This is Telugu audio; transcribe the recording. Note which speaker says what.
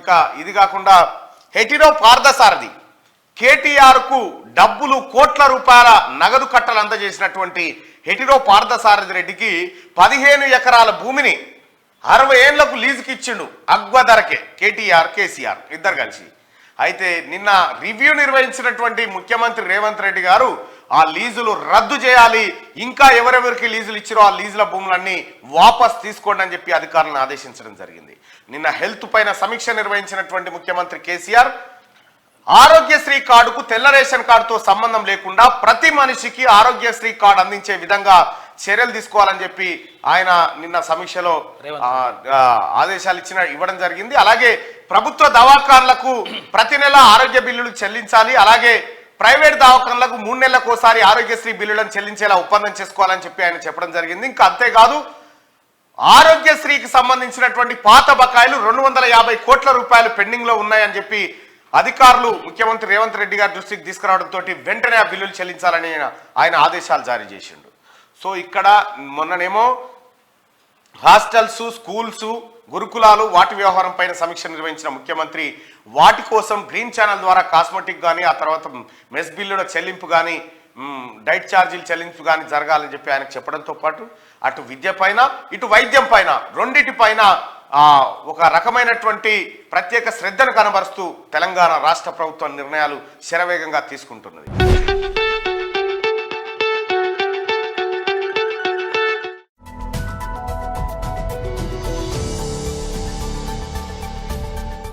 Speaker 1: ఇక ఇది కాకుండా హెటిరో పార్థసారథి కేటీఆర్కు డబ్బులు కోట్ల రూపాయల నగదు కట్టలు అందజేసినటువంటి హెటిరో పార్థసారథి రెడ్డికి 15 ఎకరాల భూమిని 60 ఏళ్లకు లీజుకి ఇచ్చిండు అగ్వ ధరకే కేసీఆర్ ఇద్దరు కలిసి. అయితే నిన్న రివ్యూ నిర్వహించినటువంటి ముఖ్యమంత్రి రేవంత్ రెడ్డి గారు ఆ లీజులు రద్దు చేయాలి, ఇంకా ఎవరెవరికి లీజులు ఇచ్చారో ఆ లీజుల భూములన్నీ వాపస్ తీసుకోండి అని చెప్పి అధికారులను ఆదేశించడం జరిగింది. నిన్న హెల్త్ పైన సమీక్ష నిర్వహించినటువంటి ముఖ్యమంత్రి కేసీఆర్ ఆరోగ్యశ్రీ కార్డుకు తెల్ల రేషన్ కార్డుతో సంబంధం లేకుండా ప్రతి మనిషికి ఆరోగ్యశ్రీ కార్డు అందించే విధంగా చర్యలు తీసుకోవాలని చెప్పి ఆయన నిన్న సమీక్షలో ఆదేశాలు ఇవ్వడం జరిగింది. అలాగే ప్రభుత్వ దవాఖాన్లకు ప్రతి నెల ఆరోగ్య బిల్లులు చెల్లించాలి, అలాగే ప్రైవేట్ దవాఖాన్లకు 3 నెలలకోసారి ఆరోగ్యశ్రీ బిల్లులను చెల్లించేలా ఒప్పందం చేసుకోవాలని చెప్పి ఆయన చెప్పడం జరిగింది. ఇంకా అంతేకాదు ఆరోగ్యశ్రీకి సంబంధించినటువంటి పాత బకాయిలు 250 కోట్ల రూపాయలు పెండింగ్ లో ఉన్నాయని చెప్పి అధికారులు ముఖ్యమంత్రి రేవంత్ రెడ్డి గారి దృష్టికి తీసుకురావడంతో వెంటనే ఆ బిల్లులు చెల్లించాలని ఆయన ఆదేశాలు జారీ చేసిండు. సో ఇక్కడ మొన్ననేమో హాస్టల్స్, స్కూల్స్, గురుకులాలు వాటి వ్యవహారం పైన సమీక్ష నిర్వహించిన ముఖ్యమంత్రి వాటి కోసం గ్రీన్ ఛానల్ ద్వారా కాస్మెటిక్ కానీ, ఆ తర్వాత మెస్ బిల్లుల చెల్లింపు కానీ, డైట్ ఛార్జీలు చెల్లింపు కానీ జరగాలని చెప్పి ఆయనకు చెప్పడంతో పాటు అటు విద్య పైన ఇటు వైద్యం పైన రెండిటిపైన ఒక రకమైనటువంటి ప్రత్యేక శ్రద్ధను కనబరుస్తూ తెలంగాణ రాష్ట్ర ప్రభుత్వం నిర్ణయాలు శరవేగంగా తీసుకుంటున్నది.